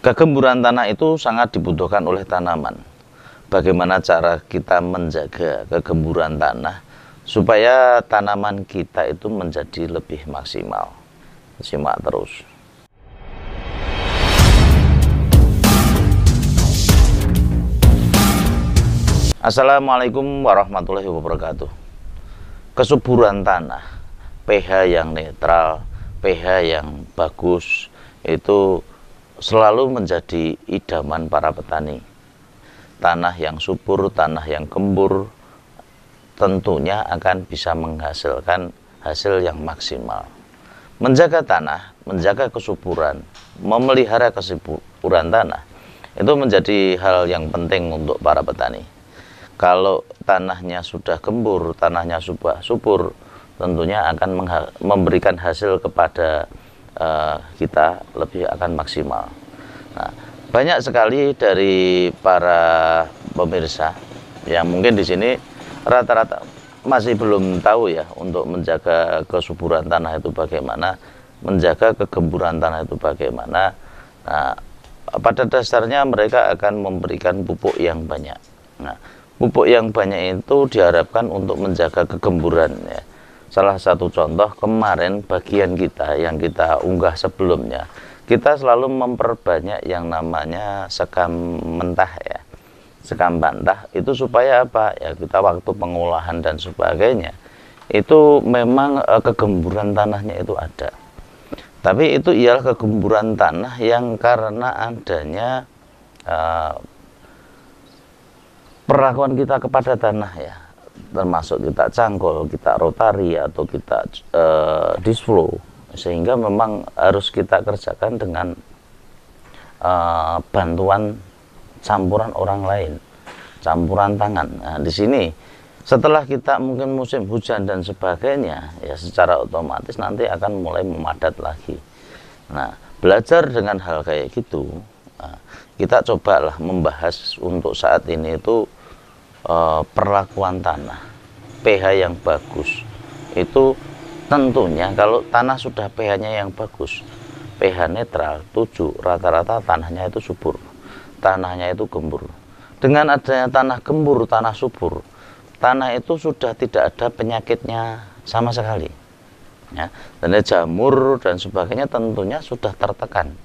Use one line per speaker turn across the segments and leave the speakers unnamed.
Kegemburan tanah itu sangat dibutuhkan oleh tanaman. Bagaimana cara kita menjaga kegemburan tanah supaya tanaman kita itu menjadi lebih maksimal? Simak terus. Assalamualaikum warahmatullahi wabarakatuh. Kesuburan tanah, pH yang netral, pH yang bagus, itu selalu menjadi idaman para petani. Tanah yang subur, tanah yang gembur tentunya akan bisa menghasilkan hasil yang maksimal. Menjaga tanah, menjaga kesuburan, memelihara kesuburan tanah, itu menjadi hal yang penting untuk para petani. Kalau tanahnya sudah gembur, tanahnya sudah subur, tentunya akan memberikan hasil kepada kita lebih akan maksimal. Nah, banyak sekali dari para pemirsa yang mungkin di sini rata-rata masih belum tahu ya untuk menjaga kesuburan tanah itu bagaimana, menjaga kegemburan tanah itu bagaimana. Nah, pada dasarnya mereka akan memberikan pupuk yang banyak. Nah, pupuk yang banyak itu diharapkan untuk menjaga kegemburan ya. Salah satu contoh kemarin bagian kita yang kita unggah sebelumnya, kita selalu memperbanyak yang namanya sekam mentah ya. Sekam mentah itu supaya apa? Ya kita waktu pengolahan dan sebagainya itu memang kegemburan tanahnya itu ada. Tapi itu ialah kegemburan tanah yang karena adanya perlakuan kita kepada tanah ya, termasuk kita cangkul, kita rotari atau kita disflow, sehingga memang harus kita kerjakan dengan bantuan campuran orang lain, campuran tangan. Nah, di sini setelah kita mungkin musim hujan dan sebagainya ya, secara otomatis nanti akan mulai memadat lagi. Nah, belajar dengan hal kayak gitu, kita cobalah membahas untuk saat ini itu perlakuan tanah, pH yang bagus. Itu tentunya kalau tanah sudah pH-nya yang bagus, pH netral 7, rata-rata tanahnya itu subur, tanahnya itu gembur. Dengan adanya tanah gembur, tanah subur, tanah itu sudah tidak ada penyakitnya sama sekali ya. Dan jamur dan sebagainya tentunya sudah tertekan.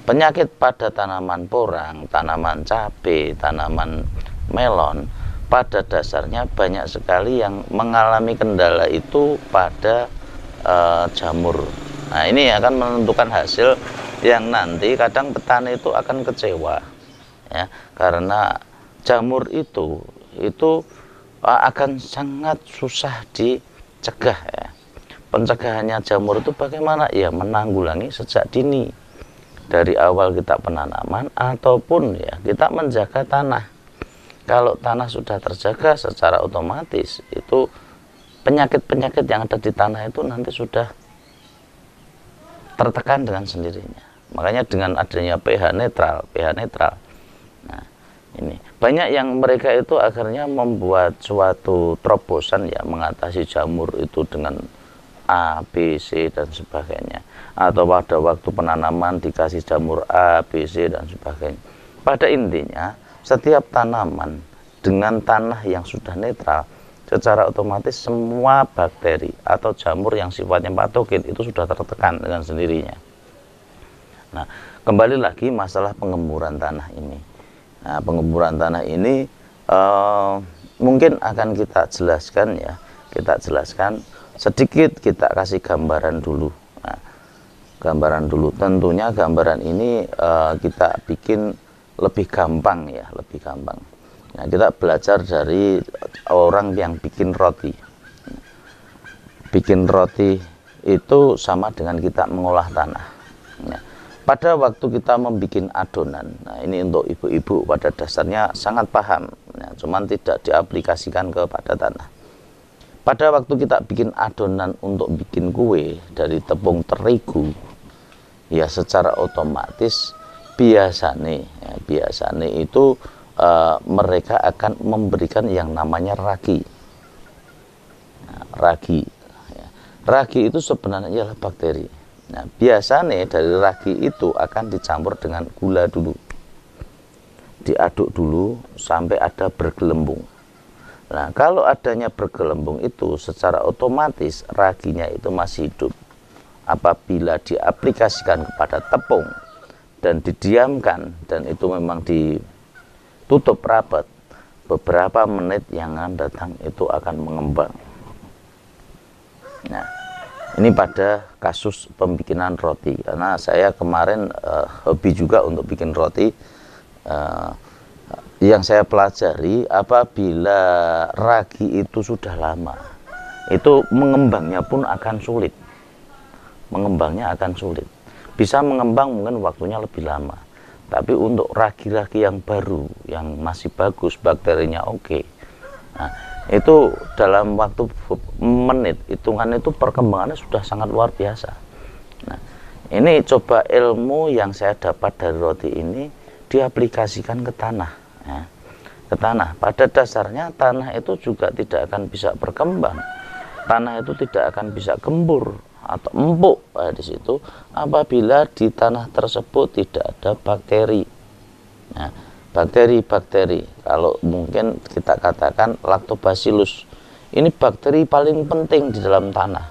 Penyakit pada tanaman porang, tanaman cabai, tanaman melon, pada dasarnya banyak sekali yang mengalami kendala itu pada jamur. Nah, ini akan menentukan hasil yang nanti kadang petani itu akan kecewa ya, karena jamur itu akan sangat susah dicegah ya. Pencegahannya jamur itu bagaimana? Ya menanggulangi sejak dini. Dari awal kita penanaman ataupun ya kita menjaga tanah. Kalau tanah sudah terjaga secara otomatis itu penyakit-penyakit yang ada di tanah itu nanti sudah tertekan dengan sendirinya. Makanya dengan adanya pH netral. Nah, ini banyak yang mereka itu akhirnya membuat suatu terobosan ya mengatasi jamur itu dengan A, B, C dan sebagainya, atau pada waktu penanaman dikasih jamur A, B, C dan sebagainya. Pada intinya setiap tanaman dengan tanah yang sudah netral, secara otomatis semua bakteri atau jamur yang sifatnya patogen itu sudah tertekan dengan sendirinya. Nah, kembali lagi masalah penggemburan tanah ini. Nah, penggemburan tanah ini mungkin akan kita jelaskan ya, sedikit kita kasih gambaran dulu. Nah, gambaran dulu, tentunya gambaran ini kita bikin lebih gampang ya, lebih gampang. Nah, kita belajar dari orang yang bikin roti. Bikin roti itu sama dengan kita mengolah tanah. Nah, pada waktu kita membuat adonan, nah ini untuk ibu-ibu pada dasarnya sangat paham, nah, cuman tidak diaplikasikan kepada tanah. Pada waktu kita bikin adonan untuk bikin kue dari tepung terigu, ya secara otomatis biasanya itu mereka akan memberikan yang namanya ragi. Nah, ragi itu sebenarnya ialah bakteri. Nah, biasanya dari ragi itu akan dicampur dengan gula dulu, diaduk dulu sampai ada bergelembung. Nah, kalau adanya bergelembung itu secara otomatis raginya itu masih hidup. Apabila diaplikasikan kepada tepung dan didiamkan dan itu memang ditutup rapat, beberapa menit yang akan datang itu akan mengembang. Nah, ini pada kasus pembikinan roti, karena saya kemarin hobi juga untuk bikin roti. Yang saya pelajari, apabila ragi itu sudah lama, itu mengembangnya pun akan sulit. Mengembangnya akan sulit. Bisa mengembang mungkin waktunya lebih lama. Tapi untuk ragi-ragi yang baru, yang masih bagus, bakterinya oke, nah, itu dalam waktu menit, hitungan itu perkembangannya sudah sangat luar biasa. Nah, ini coba ilmu yang saya dapat dari roti ini diaplikasikan ke tanah. Ya, ke tanah. Pada dasarnya tanah itu juga tidak akan bisa berkembang. Tanah itu tidak akan bisa gembur atau empuk di situ apabila di tanah tersebut tidak ada bakteri. Nah, bakteri-bakteri, kalau mungkin kita katakan lactobacillus, ini bakteri paling penting di dalam tanah.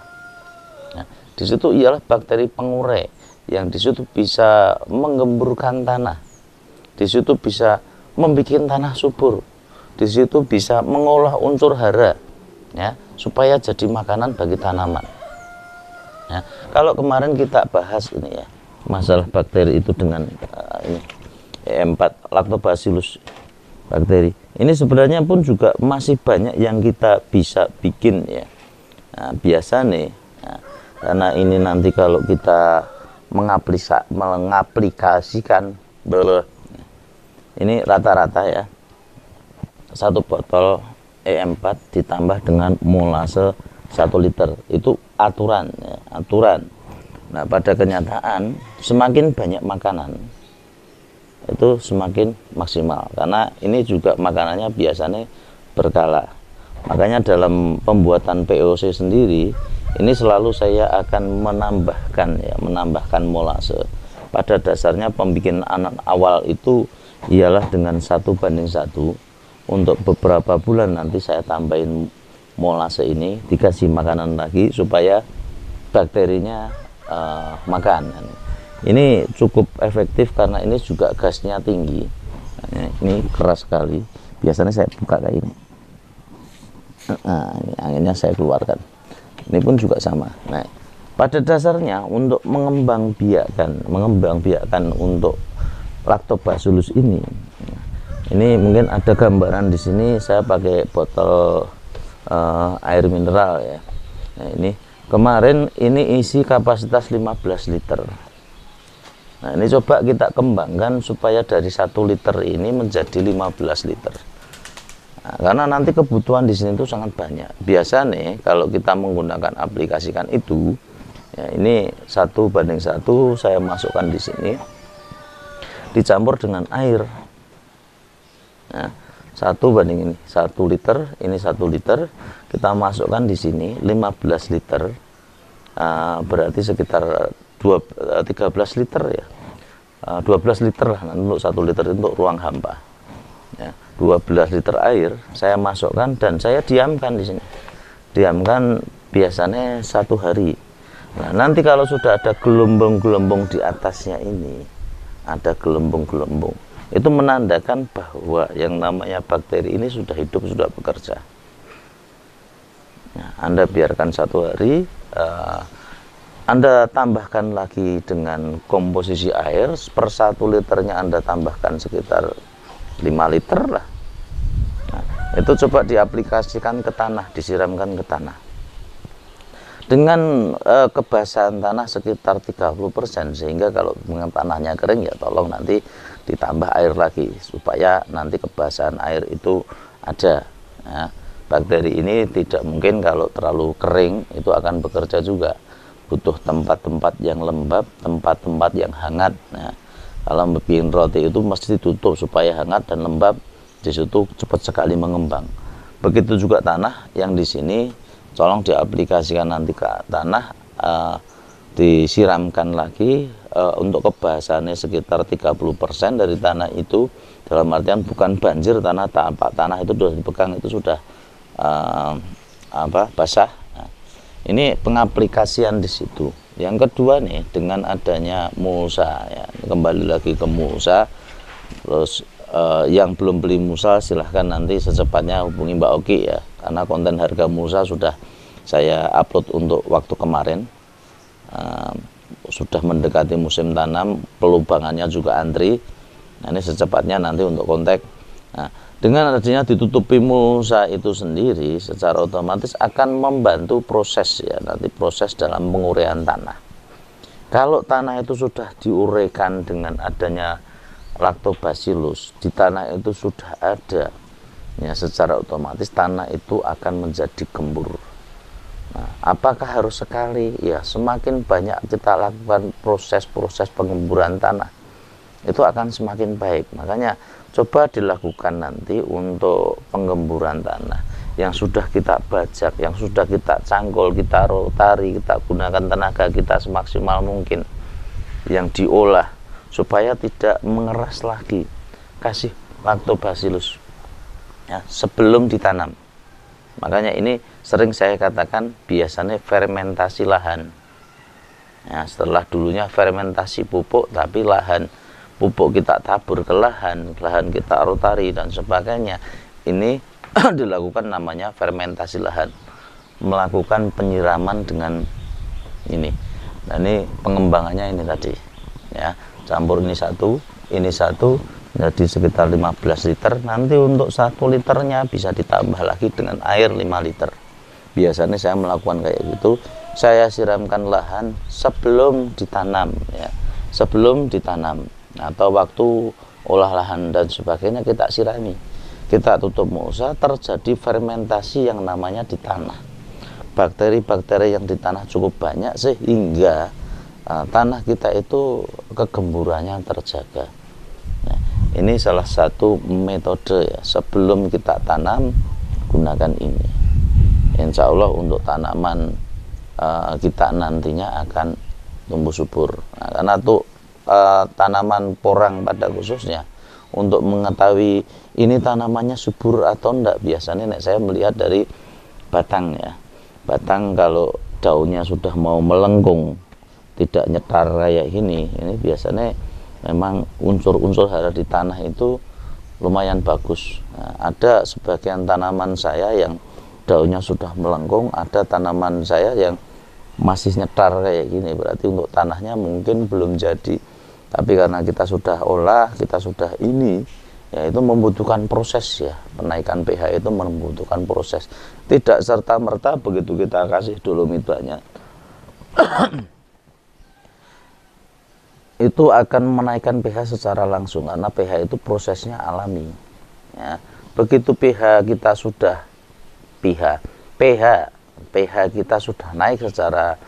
Nah, di situ ialah bakteri pengurai yang di situ bisa menggemburkan tanah, di situ bisa membuat tanah subur, di situ bisa mengolah unsur hara, ya, supaya jadi makanan bagi tanaman. Ya, kalau kemarin kita bahas ini ya, masalah bakteri itu dengan ini E4 lactobacillus bakteri. Ini sebenarnya pun juga masih banyak yang kita bisa bikin ya. Nah, biasa nih, nah, karena ini nanti kalau kita mengaplikasikan ini rata-rata ya, satu botol E4 ditambah dengan molase 1 liter, itu aturan ya, aturan. Nah, pada kenyataan semakin banyak makanan itu semakin maksimal, karena ini juga makanannya biasanya berkala. Makanya dalam pembuatan POC sendiri ini selalu saya akan menambahkan molase. Pada dasarnya pembikinan anak awal itu ialah dengan 1:1. Untuk beberapa bulan nanti saya tambahin molase ini, dikasih makanan lagi supaya bakterinya makan. Ini cukup efektif karena ini juga gasnya tinggi. Nah, ini keras sekali. Biasanya saya buka kayak ini. Nah, ini anginnya saya keluarkan. Ini pun juga sama. Nah, pada dasarnya untuk mengembang biakan untuk lactobacillus ini mungkin ada gambaran di sini. Saya pakai botol air mineral ya. Nah, ini kemarin ini isi kapasitas 15 liter. Nah, ini coba kita kembangkan supaya dari 1 liter ini menjadi 15 liter. Nah, karena nanti kebutuhan di sini itu sangat banyak. Biasanya kalau kita menggunakan aplikasikan itu ya, ini 1:1 saya masukkan di sini, dicampur dengan air. Nah, 1 liter, ini 1 liter, kita masukkan di sini 15 liter, berarti sekitar 13 liter ya, 12 liter lah untuk 1 liter untuk ruang hampa ya. 12 liter air saya masukkan dan saya diamkan di sini, diamkan biasanya 1 hari. Nah, nanti kalau sudah ada gelombang-gelombang di atasnya ini, ada gelombang-gelombang, itu menandakan bahwa yang namanya bakteri ini sudah hidup, sudah bekerja. Nah, Anda biarkan 1 hari, Anda tambahkan lagi dengan komposisi air, per 1 liternya Anda tambahkan sekitar 5 liter lah. Nah, itu coba diaplikasikan ke tanah, disiramkan ke tanah. Dengan kebasahan tanah sekitar 30%, sehingga kalau tanahnya kering ya tolong nanti ditambah air lagi supaya nanti kebasahan air itu ada ya. Bakteri ini tidak mungkin kalau terlalu kering itu akan bekerja juga, butuh tempat-tempat yang lembab, tempat-tempat yang hangat. Nah, kalau bikin roti itu mesti ditutup supaya hangat dan lembab, di situ cepat sekali mengembang. Begitu juga tanah yang di sini, tolong diaplikasikan nanti ke tanah, disiramkan lagi. Untuk kebahasannya sekitar 30% dari tanah itu, dalam artian bukan banjir, tanah itu sudah dipegang, itu sudah basah. Nah, ini pengaplikasian di situ. Yang kedua nih, dengan adanya mulsa ya, kembali lagi ke mulsa. Terus yang belum beli mulsa silahkan nanti secepatnya hubungi Mbak Oki ya, karena konten harga mulsa sudah saya upload untuk waktu kemarin. Sudah mendekati musim tanam, pelubangannya juga antri. Nah, ini secepatnya nanti untuk kontak. Nah, dengan adanya ditutupi mulsa itu sendiri, secara otomatis akan membantu proses ya, nanti proses dalam penguraian tanah. Kalau tanah itu sudah diuraikan dengan adanya Lactobacillus, di tanah itu sudah ada ya, secara otomatis tanah itu akan menjadi gembur. Nah, apakah harus sekali? Ya, semakin banyak kita lakukan proses-proses pengemburan tanah, itu akan semakin baik. Makanya coba dilakukan nanti untuk penggemburan tanah yang sudah kita bajak, yang sudah kita cangkul, kita rotari, kita gunakan tenaga kita semaksimal mungkin, yang diolah supaya tidak mengeras lagi, kasih Lactobacillus ya, sebelum ditanam. Makanya ini sering saya katakan biasanya fermentasi lahan ya, setelah dulunya fermentasi pupuk, tapi lahan pupuk kita tabur ke lahan kita rotari dan sebagainya. Ini dilakukan namanya fermentasi lahan, melakukan penyiraman dengan ini. Nah, ini pengembangannya ini tadi ya, campur ini satu jadi sekitar 15 liter. Nanti untuk 1 liternya bisa ditambah lagi dengan air 5 liter. Biasanya saya melakukan kayak gitu. Saya siramkan lahan sebelum ditanam ya, sebelum ditanam atau waktu olah lahan dan sebagainya kita sirami, kita tutup mulsa, terjadi fermentasi yang namanya di tanah. Bakteri-bakteri yang di tanah cukup banyak sehingga tanah kita itu kegemburannya terjaga. Nah, ini salah satu metode ya, sebelum kita tanam gunakan ini. Insya Allah untuk tanaman kita nantinya akan tumbuh subur. Nah, karena tuh tanaman porang pada khususnya, untuk mengetahui ini tanamannya subur atau enggak, biasanya saya melihat dari batang ya. Batang kalau daunnya sudah mau melengkung, tidak nyetar kayak ini biasanya memang unsur-unsur hara di tanah itu lumayan bagus. Nah, ada sebagian tanaman saya yang daunnya sudah melengkung, ada tanaman saya yang masih nyetar kayak gini, berarti untuk tanahnya mungkin belum jadi. Tapi karena kita sudah olah, kita sudah ini ya, itu membutuhkan proses ya, penaikan pH itu membutuhkan proses, tidak serta-merta begitu kita kasih dolomit banyak itu akan menaikkan pH secara langsung, karena pH itu prosesnya alami ya. Begitu pH kita sudah pH kita sudah naik secara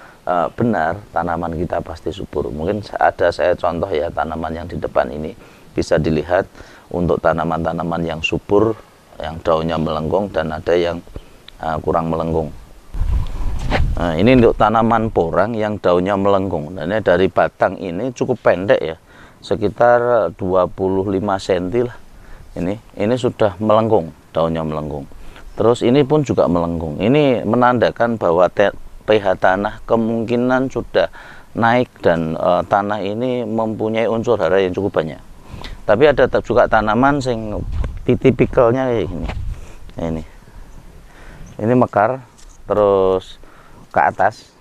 benar, tanaman kita pasti subur. Mungkin ada saya contoh ya, tanaman yang di depan ini bisa dilihat untuk tanaman-tanaman yang subur, yang daunnya melengkung, dan ada yang kurang melengkung. Nah, ini untuk tanaman porang yang daunnya melengkung. Dan ini dari batang ini cukup pendek ya, sekitar 25 cm lah. Ini sudah melengkung, daunnya melengkung. Terus ini pun juga melengkung. Ini menandakan bahwa pH tanah kemungkinan sudah naik dan tanah ini mempunyai unsur hara yang cukup banyak. Tapi ada juga tanaman yang tipikalnya kayak gini. Nah, ini mekar terus ke atas,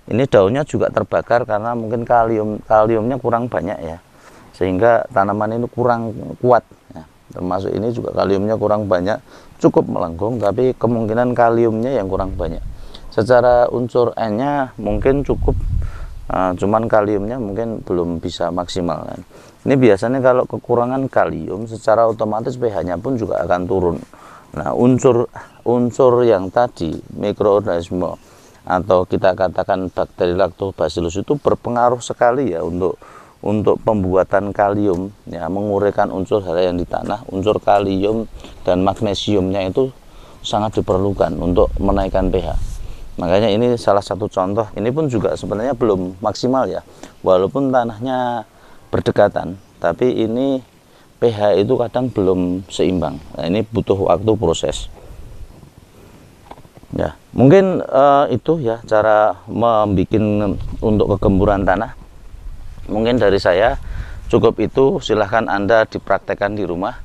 ini daunnya juga terbakar karena mungkin kaliumnya kurang banyak ya, sehingga tanaman ini kurang kuat ya. Termasuk ini juga kaliumnya kurang banyak, cukup melengkung, tapi kemungkinan kaliumnya yang kurang banyak. Secara unsur N-nya mungkin cukup, cuman kaliumnya mungkin belum bisa maksimal kan. Ini biasanya kalau kekurangan kalium, secara otomatis pH-nya pun juga akan turun. Nah, unsur yang tadi, mikroorganisme atau kita katakan bakteri Lactobacillus itu berpengaruh sekali ya untuk pembuatan kalium ya, menguraikan unsur hara yang di tanah. Unsur kalium dan magnesiumnya itu sangat diperlukan untuk menaikkan pH. Makanya ini salah satu contoh. Ini pun juga sebenarnya belum maksimal ya, walaupun tanahnya berdekatan, tapi ini pH itu kadang belum seimbang. Nah, ini butuh waktu proses. Ya, mungkin itu ya cara membuat untuk kegemburan tanah. Mungkin dari saya cukup itu, silahkan Anda dipraktekkan di rumah.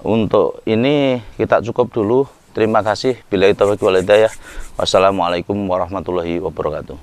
Untuk ini kita cukup dulu. Terima kasih. Billahi taufiq wal hidayah. Wassalamualaikum warahmatullahi wabarakatuh.